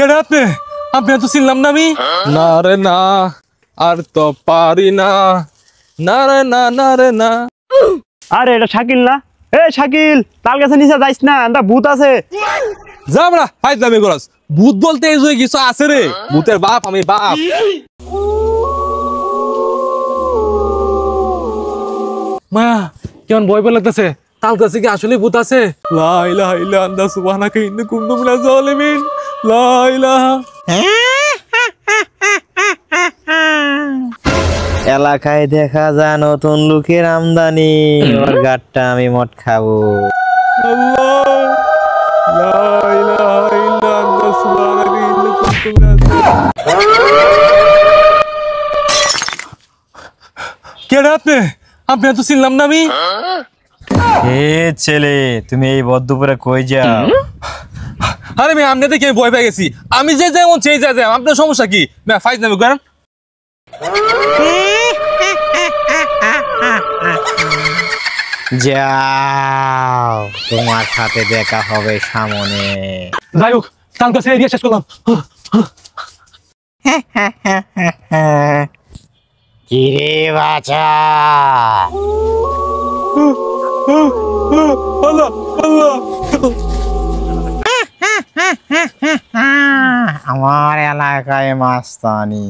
কেডা আপনি? আপনি তো চিনলাম না আমি। না রে না, আর তো পারি না, না রে না, না রে না। আরে এটা শাকিল না? এ শাকিল, তাল গাছে নিচে যাইস না, এটা ভূত আছে। যা বড়া, ফাইজ দাবি করস। ভূত বলতে এই যে কিছু আছে রে, ভূতের বাপ আমি বাপ। মা কেমন ভয় ভয় লাগতেছে, তাল গাছে কি আসলে ভূত আছে? লা ইলাহা ইল্লা আনতা সুবহানাকা ইন্নী কুনতু মিনাজ জালিমিন। লা ইলাহা। এলাকায় দেখা যায় নতুন লোকের আমদানি, ওর গাটটা আমি মট খাবো। আল্লাহ, লা ইলাহা ইল্লা আনতা সুবহানাকা ইন্নী কুনতু মিনাজ জালিমিন। কেডা আপনি? আপনি তো চিনলাম না আমি। এ ছেলে, তুমি এই বদ্ধপুরে কই যাও? আরে মেয়ে, আপনি দেখে ভয় পেয়ে গেছি। আমি যে যেমন সেই যা যাই, আপনার সমস্যা কি? মেয়ে ফাইজ নামে করেন। যাও, তোমার সাথে দেখা হবে সামনে। যাই হোক, তার কাছে এরিয়া শেষ করলাম। কিরে বাছা, আল্লাহ আল্লাহ। আমার এলাকায় মাস্তানি।